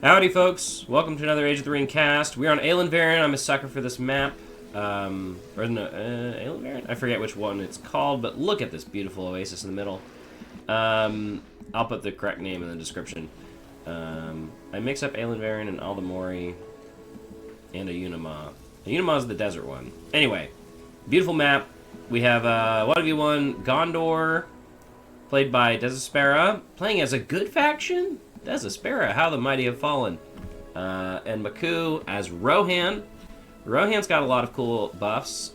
Howdy, folks. Welcome to another Age of the Ring cast. We're on Aelinvarin. I'm a sucker for this map. Or no, Aelinvarin? I forget which one it's called, but look at this beautiful oasis in the middle. I'll put the correct name in the description. I mix up Aelinvarin and Aldamori and a Unima. A Unima is the desert one. Anyway, beautiful map. We have, what have you won? Gondor, played by Desespera, playing as a good faction? Desespera, how the mighty have fallen. And Macuu as Rohan. Rohan's got a lot of cool buffs.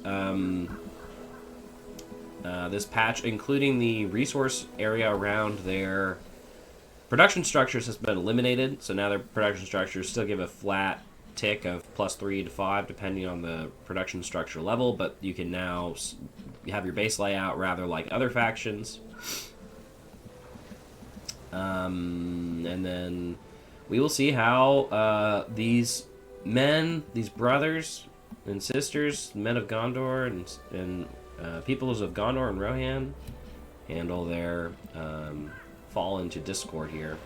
This patch, including the resource area around their production structures, has been eliminated. So now their production structures still give a flat tick of +3 to 5, depending on the production structure level. But you can now have your base layout rather like other factions. And then we will see how these men, these brothers and sisters, men of Gondor and peoples of Gondor and Rohan, handle their fall into discord here.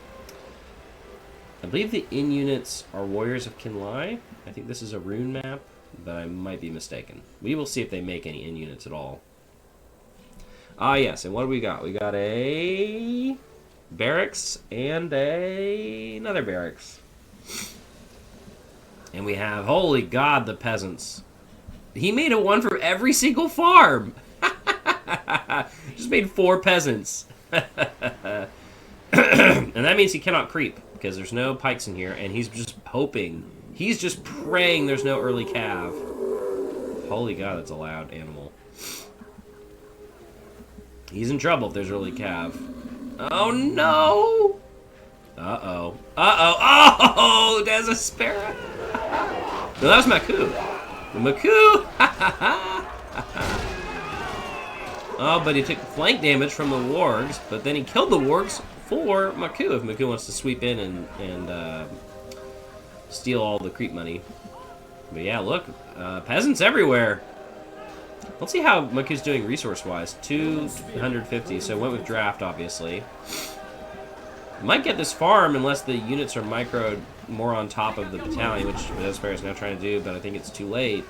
I believe the in units are warriors of Kinlai. I think this is a rune map, but I might be mistaken. We will see if they make any in units at all. Ah, yes, and what do we got? We got a barracks and another barracks. And we have, holy god, the peasants. He made a one for every single farm. Just made 4 peasants. And that means he cannot creep, because there's no pikes in here, and he's just hoping, he's just praying there's no early cav. Holy god, that's a loud animal. He's in trouble if there's early cav. Oh no! Uh-oh. Uh-oh. Oh! Desespera! No, that was Macuu. Macuu! Oh, but he took flank damage from the wargs, but then he killed the wargs for Macuu, if Macuu wants to sweep in and steal all the creep money. But yeah, look. Peasants everywhere. Let's see how Macuu's doing resource-wise. 250, so went with draft, obviously. Might get this farm unless the units are microed more on top of the battalion, which Despair is now trying to do, but I think it's too late.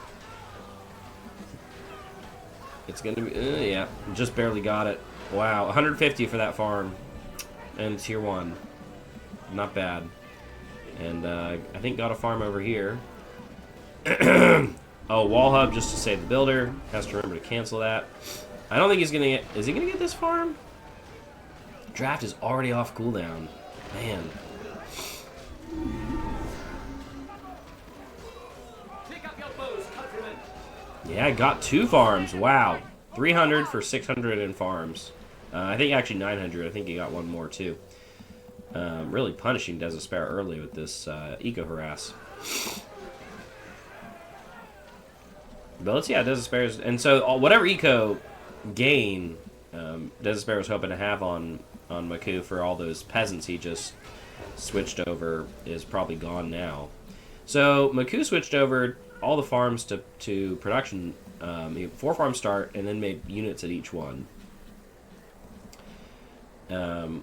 It's going to be... yeah, just barely got it. Wow, 150 for that farm. And tier 1. Not bad. And I think got a farm over here. Oh, wall hub just to save the builder. Has to remember to cancel that. I don't think he's gonna get... Is he gonna get this farm? Draft is already off cooldown. Man. Yeah, got 2 farms. Wow. 300 for 600 in farms. I think actually 900. I think he got one more too. Really punishing Desespera early with this eco-harass. But let's see how Desespera's... And so, whatever eco gain Desespera was hoping to have on Macuu for all those peasants he just switched over is probably gone now. So, Macuu switched over all the farms to production. 4 farms start, and then made units at each one.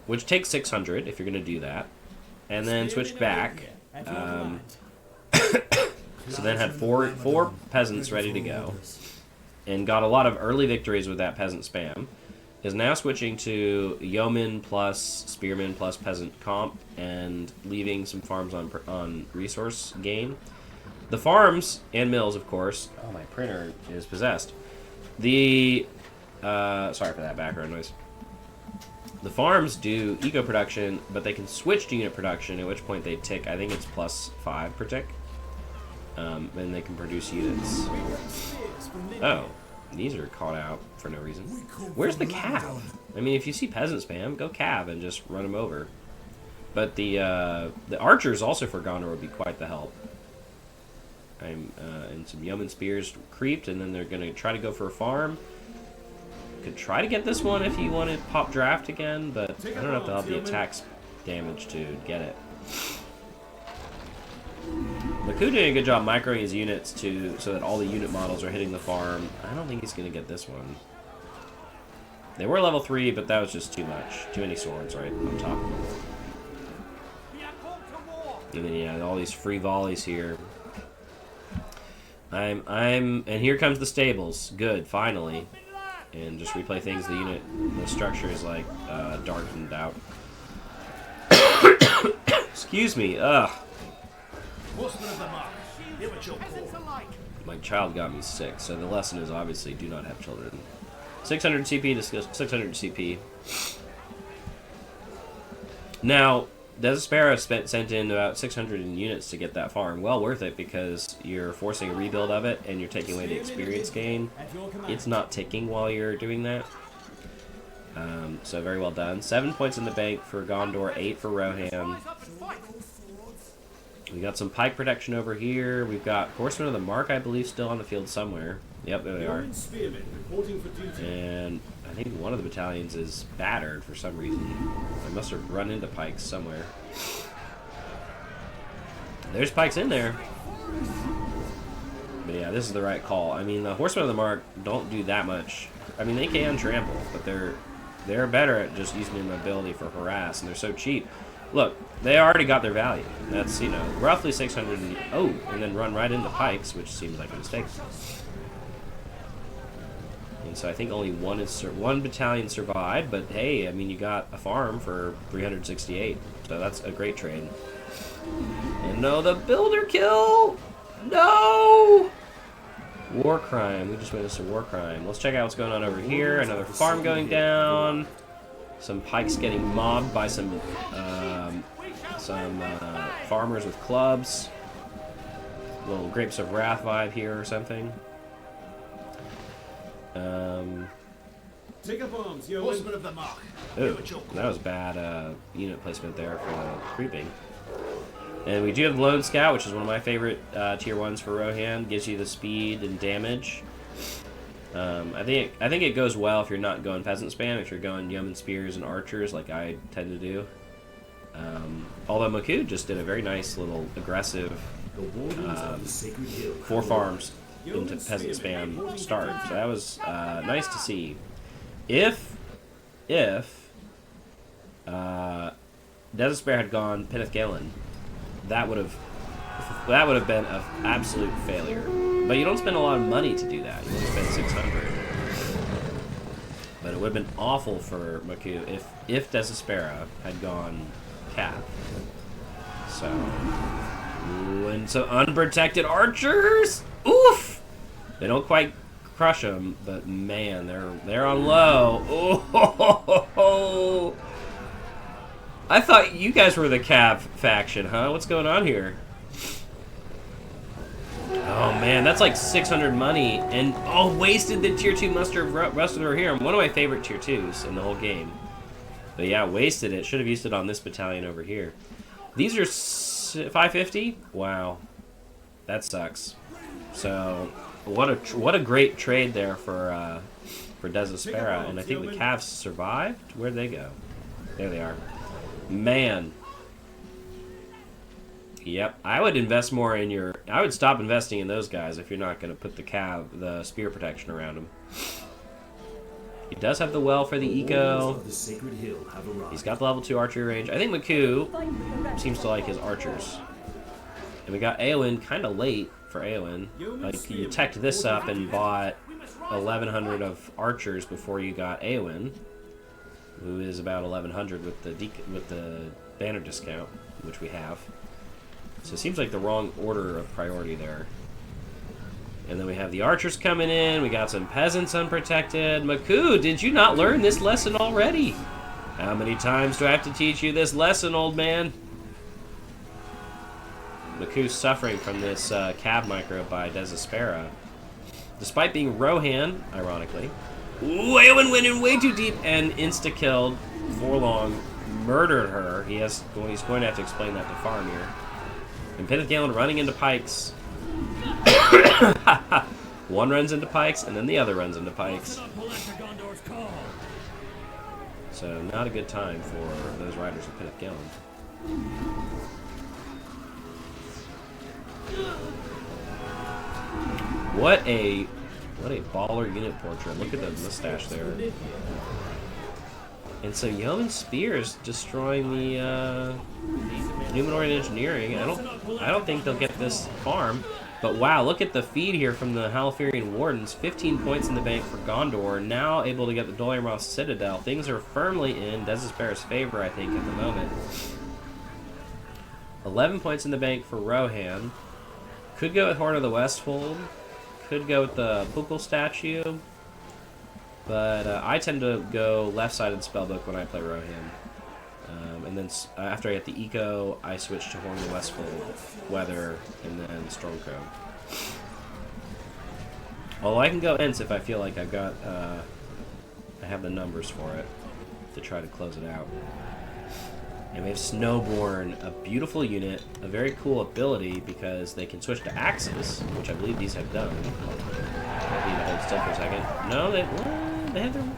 Which takes 600, if you're going to do that. And then switched back. So then had four peasants ready to go, and got a lot of early victories with that peasant spam. Is now switching to yeoman plus spearman plus peasant comp, and leaving some farms on resource gain. The farms and mills, of course. Oh, my printer is possessed. The sorry for that background noise. The farms do eco production, but they can switch to unit production, at which point they tick. I think it's +5 per tick. And they can produce units. Oh, these are caught out for no reason. Where's the cav? I mean, if you see peasant spam, go cav and just run them over. But the archers also for Gondor would be quite the help. And some yeoman spears creeped, and then they're going to try to go for a farm. Could try to get this one if you want to pop draft again, but I don't know if they'll have the attacks damage to get it. Macuu doing a good job microing his units so that all the unit models are hitting the farm. I don't think he's going to get this one. They were level 3, but that was just too much. Too many swords right on top of them. And then yeah, all these free volleys here. And here comes the stables. Good, finally. And just replay things. The structure is like darkened out. Excuse me. Ugh. My child got me sick, so the lesson is obviously do not have children. 600 CP to 600 CP. Now, Desespera sent in about 600 units to get that farm. Well worth it because you're forcing a rebuild of it and you're taking away the experience gain. It's not ticking while you're doing that. So very well done. 7 points in the bank for Gondor, 8 for Rohan. We got some pike protection over here. We've got Horsemen of the Mark, I believe, still on the field somewhere. Yep, there they are. And I think one of the battalions is battered for some reason. I must have run into pikes somewhere. There's pikes in there. But yeah, this is the right call. I mean, the Horsemen of the Mark don't do that much. I mean, they can trample, but they're better at just using their mobility for harass, and they're so cheap. Look, they already got their value. That's, you know, roughly 600. And then run right into pikes, which seems like a mistake. And so I think only one battalion survived, but hey, I mean, you got a farm for 368, so that's a great trade. And no, the builder kill! No! War crime. We just witnessed a war crime. Let's check out what's going on over here. Another farm going down. Some pikes getting mobbed by some farmers with clubs. Little Grapes of Wrath vibe here or something. Take up arms, Horsemen of the Mark. Ooh, that was bad unit placement there for the creeping. And we do have Lone Scout, which is one of my favorite tier 1s for Rohan. Gives you the speed and damage. I think it goes well if you're not going peasant spam, if you're going yeoman spears and archers like I tend to do. Although Macuu just did a very nice little aggressive 4 farms into peasant spam start, so that was nice to see. If Desespera had gone Peneth Galen, that would have been an absolute failure. But you don't spend a lot of money to do that. You only spend 600. But it would have been awful for Macuu if Desespera had gone Cap. So, and so unprotected archers. Oof! They don't quite crush them, but man, they're on low. Oh! I thought you guys were the Cav faction, huh? What's going on here? Oh man, that's like 600 money, and wasted the tier 2 muster of Rust over here. One of my favorite tier 2s in the whole game. But yeah, wasted it. Should have used it on this battalion over here. These are 550. Wow, that sucks. So what a great trade there for Desespera, and I think the Cavs survived. Where'd they go? There they are. Man. Yep, I would invest more in your. I would stop investing in those guys if you're not going to put the spear protection around them. He does have the well for the eco. He's got the level 2 archery range. I think Macuu seems to like his archers. And we got Eowyn kind of late for Eowyn. Like, you teched this up and bought 1,100 of archers before you got Eowyn, who is about 1,100 with the banner discount, which we have. So it seems like the wrong order of priority there. And then we have the archers coming in. We got some peasants unprotected. Macuu, did you not learn this lesson already? How many times do I have to teach you this lesson, old man? Macuu's suffering from this Cav micro by Desespera. Despite being Rohan, ironically. Ooh, Eowyn went in way too deep and insta-killed Forlong. Murdered her. He's going to have to explain that to Faramir. And Peneth Galen running into pikes. One runs into pikes, and then the other runs into pikes. So not a good time for those riders of Peneth Galen. What a baller unit portrait. Look at the mustache there. And so Yeoman Spears destroying the Numenorean engineering. I don't think they'll get this farm. But wow, look at the feed here from the Halifarian Wardens. 15 points in the bank for Gondor. Now able to get the Dol Amroth Citadel. Things are firmly in Desespera's favor, I think, at the moment. 11 points in the bank for Rohan. Could go with Horn of the Westfold. Could go with the Pukul statue. But I tend to go left-sided spellbook when I play Rohan. And then after I get the eco, I switch to Horn of the Westfold, Weather, and then Stormcrow. Although I can go Ents if I feel like I've got, I have the numbers for it to try to close it out. And we have Snowborn, a beautiful unit, a very cool ability because they can switch to axes, which I believe these have done. I need to hold still for a second.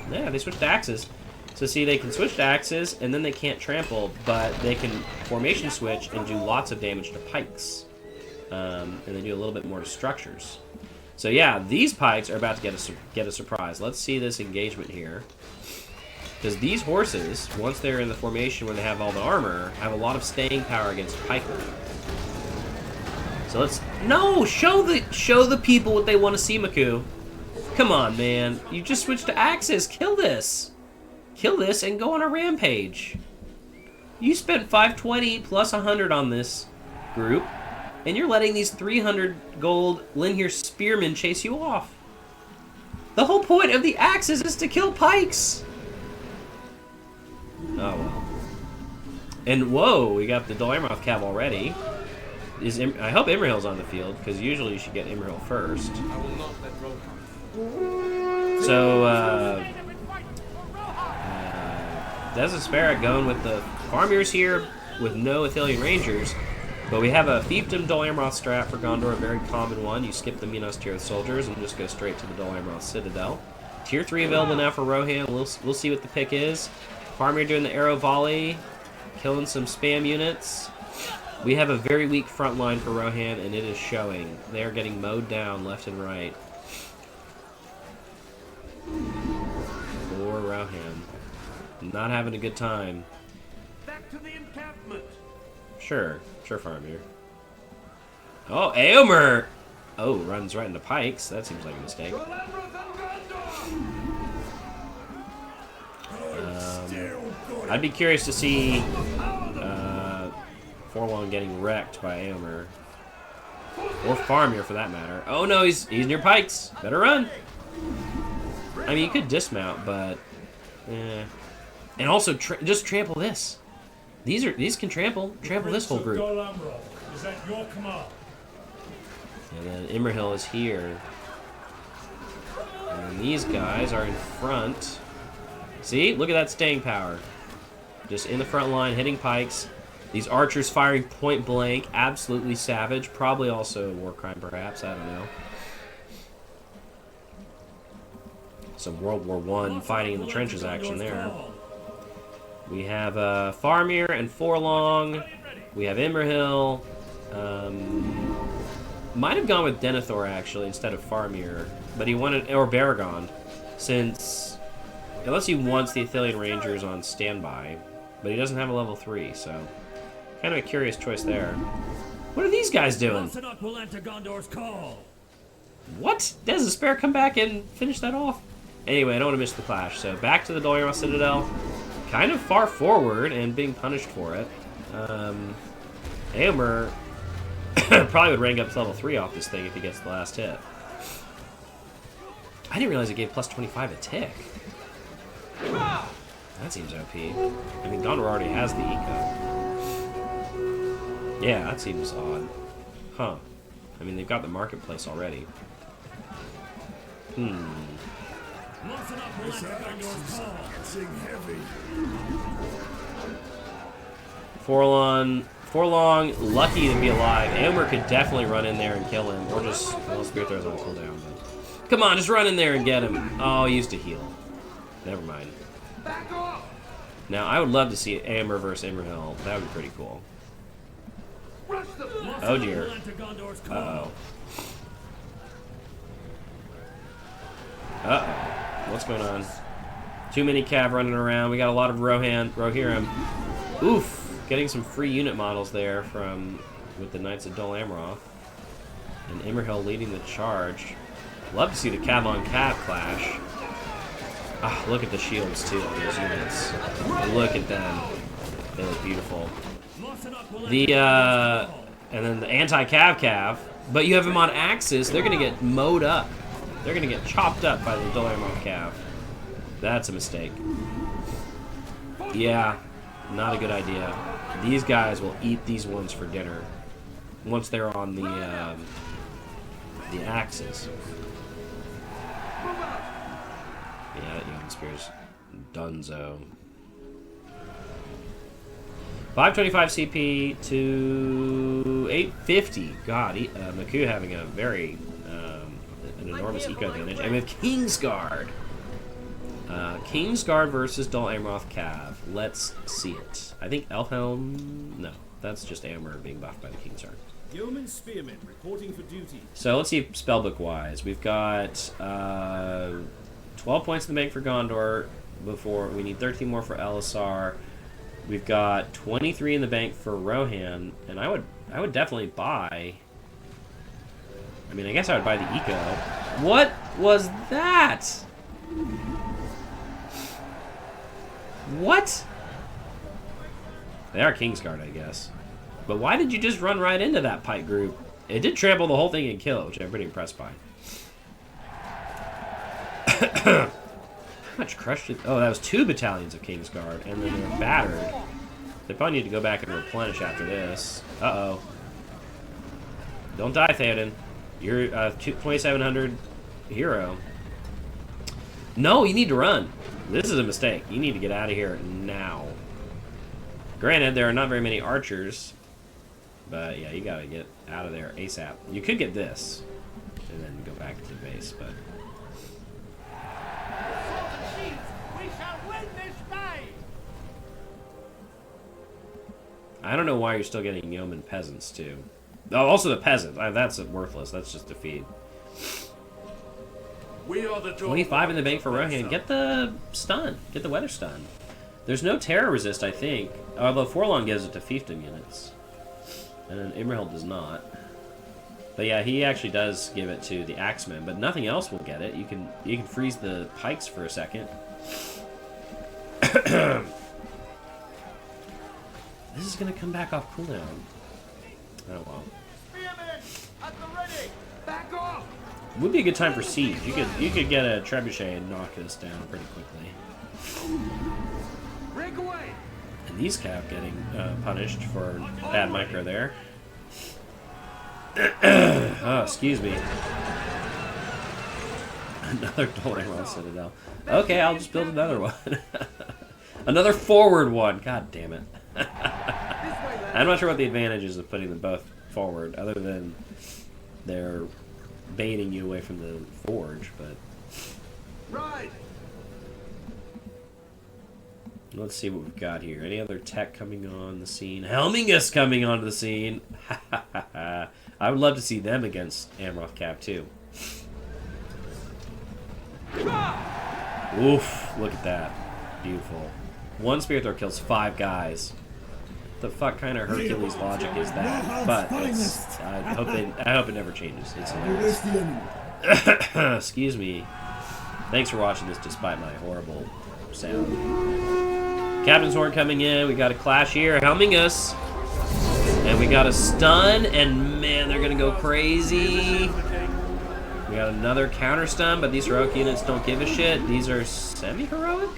No, they switched to axes. So see, they can switch to axes, and then they can't trample, but they can formation switch and do lots of damage to pikes. And they do a little bit more to structures. So yeah, these pikes are about to get a surprise. Let's see this engagement here. Because these horses, once they're in the formation where they have all the armor, have a lot of staying power against pikemen. So let's... No! Show the people what they want to see, Macuu. Come on, man. You just switched to axes. Kill this. Kill this and go on a rampage. You spent 520 plus 100 on this group, and you're letting these 300 gold Linhir spearmen chase you off. The whole point of the axes is to kill pikes. Oh well. And whoa, we got the Dol Amroth Cav already. I hope Imrahil's on the field, because usually you should get Imrahil first. I will not let Rohan. So, Desespera going with the Farmers here with no Athelian Rangers. But we have a Fiefdom Dol Amroth strat for Gondor, a very common one. You skip the Minos tier of soldiers and just go straight to the Dol Amroth Citadel. Tier 3 available now for Rohan. We'll see what the pick is. Farmir doing the arrow volley, killing some spam units. We have a very weak front line for Rohan, and it is showing. They are getting mowed down left and right. Poor Rohan. Not having a good time. Back to the encampment. Sure, Farmir. Oh, Eomer! Oh, runs right into pikes. That seems like a mistake. I'd be curious to see Forlong getting wrecked by Eomer. Or Farmir, for that matter. Oh no, he's near pikes. Better run. I mean, you could dismount, but... And also, just trample this. These can trample this whole group. Is that your command? And then Imrahil is here. And then these guys are in front. See? Look at that staying power. Just in the front line, hitting pikes. These archers firing point blank. Absolutely savage. Probably also a war crime, perhaps. I don't know. Some World War I fighting in the trenches action there. We have Farmir and Forlong. We have Imrahil. Might have gone with Denethor, actually, instead of Farmir. But he wanted... Or Baragon. Since... Unless he wants the Athelian Rangers on standby. But he doesn't have a level 3, so... Kind of a curious choice there. What are these guys doing? What? Desespera come back and finish that off? Anyway, I don't want to miss the clash. So back to the Dol Amroth Citadel. Kind of far forward and being punished for it. Eomer probably would rank up to level 3 off this thing if he gets the last hit. I didn't realize it gave plus 25 a tick. That seems OP. I mean, Gondor already has the eco. Yeah, that seems odd. Huh. I mean, they've got the marketplace already. Forlong, lucky to be alive. Eomer could definitely run in there and kill him, or just, well, Spear Throw's on cooldown, but... Come on, just run in there and get him. Oh, he used to heal. Never mind. Now, I would love to see Eomer versus Imrahil. That would be pretty cool. Oh dear. Uh-oh. Uh-oh. What's going on? Too many cav running around. We got a lot of Rohirrim. Oof. Getting some free unit models there with the Knights of Dol Amroth. And Imrahil leading the charge. Love to see the cav on cav clash. Ah, look at the shields too on those units. Look at them. They look beautiful. And then the anti-cav, but you have them on axis, they're gonna get mowed up. They're gonna get chopped up by the Dol Amroth cav. That's a mistake. Yeah, not a good idea. These guys will eat these ones for dinner once they're on the axis. Yeah, that Yeoman Spear's dunzo. 525 CP to 850. God, Macuu having a very an enormous eco advantage. And with Kingsguard. Kingsguard versus Dol Amroth Cav. Let's see it. I think Elfhelm... No, that's just Amber being buffed by the Kingsguard. Yeoman Spearmen reporting for duty. So let's see spellbook-wise. We've got 12 points in the bank for Gondor. Before we need 13 more for Elisar. We've got 23 in the bank for Rohan, and I would definitely buy. I mean, I guess I would buy the eco. What was that? What? They are Kingsguard, I guess. But why did you just run right into that pike group? It did trample the whole thing and kill it, which I'm pretty impressed by. How much crushed it? Oh, that was 2 battalions of Kingsguard, and then they were battered. They probably need to go back and replenish after this. Uh-oh. Don't die, Theoden. You're a 2700 hero. No, you need to run. This is a mistake. You need to get out of here now. Granted, there are not very many archers, but yeah, you gotta get out of there ASAP. You could get this, and then go back to the base, but... I don't know why you're still getting yeoman peasants, too. Oh, also the peasants. That's worthless. That's just a feed. We are the 25 in the bank for Rohan. Get the stun. Get the weather stun. There's no terror resist, I think. Although Forlong gives it to fiefdom units. And then Imrahil does not. But yeah, he actually does give it to the axemen, but nothing else will get it. You can freeze the pikes for a second. This is gonna come back off cooldown. Oh well. Spearmen at the ready. Back off. Would be a good time for siege. You could get a trebuchet and knock this down pretty quickly. Break away. And these cav getting punished for bad micro there. Oh, excuse me. Another Dol Amroth Citadel. Okay, I'll just build another one. Another forward one. God damn it. I'm not sure what the advantage is of putting them both forward, other than they're baiting you away from the forge, but... Right. Let's see what we've got here. Any other tech coming on the scene? Helmingus coming onto the scene! I would love to see them against Amroth Cap, too. Oof, look at that. Beautiful. One Spear Throw kills 5 guys. What the fuck kind of Hercules logic is that? But it's, I hope it never changes. It's hilarious. Excuse me. Thanks for watching this despite my horrible sound. Captain's Horn coming in. We got a clash here. Helmingus. And we got a stun. And man, they're going to go crazy. We got another counter stun, but these heroic units don't give a shit. These are semi-heroic?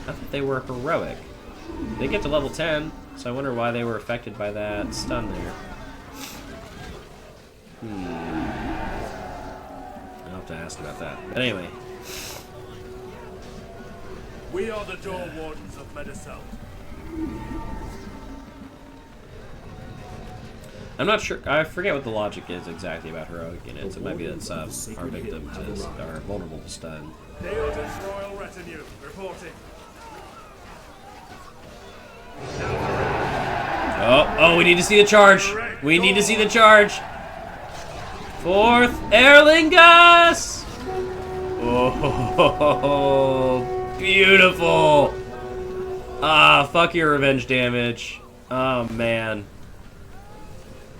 I thought they were heroic. They get to level 10, so I wonder why they were affected by that stun there. I'll have to ask about that. But anyway. We are the Door Wardens of Medicel. I'm not sure. I forget what the logic is exactly about heroic units. It might be that our victims are vulnerable to stun. Theoden's royal retinue reporting. Oh, we need to see the charge. We need to see the charge. 4th Erlingus. Oh, beautiful. Ah, fuck your revenge damage. Oh, man.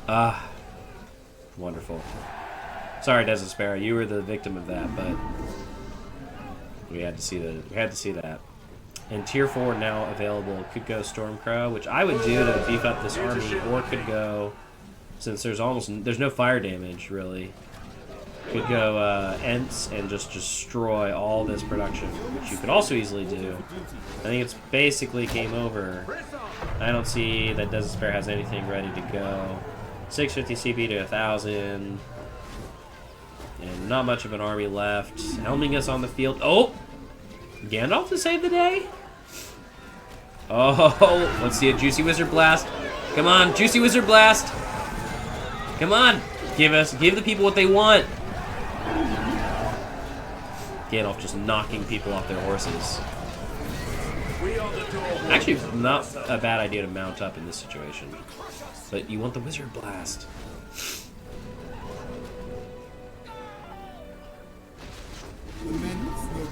Ah, wonderful. Sorry, Desert Sparrow, you were the victim of that, but we had to see that. And tier 4 now available. Could go Stormcrow, which I would do to beef up this army, or could go, since there's no fire damage really. Could go Ents and just destroy all this production, which you could also easily do. I think it's basically game over. I don't see that Desert Sparrow has anything ready to go. 650 CP to 1,000. And not much of an army left. Helming us on the field. Oh! Gandalf to save the day? Oh, let's see a Juicy Wizard Blast. Come on, Juicy Wizard Blast! Come on! Give the people what they want! Gandalf just knocking people off their horses. Actually, not a bad idea to mount up in this situation. But you want the Wizard Blast.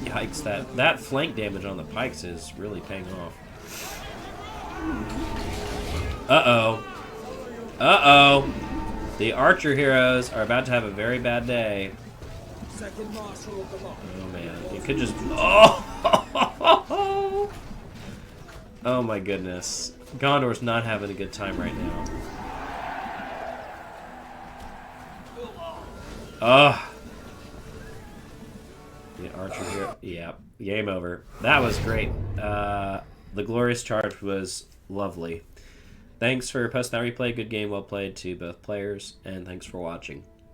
Yikes, that flank damage on the pikes is really paying off. Uh-oh. Uh-oh. The archer heroes are about to have a very bad day. Oh, man. You could just... Oh! Oh, my goodness. Gondor's not having a good time right now. Ugh. The archer here. Yeah. Game over. That was great. The glorious charge was lovely. Thanks for posting that replay. Good game, well played to both players, and thanks for watching.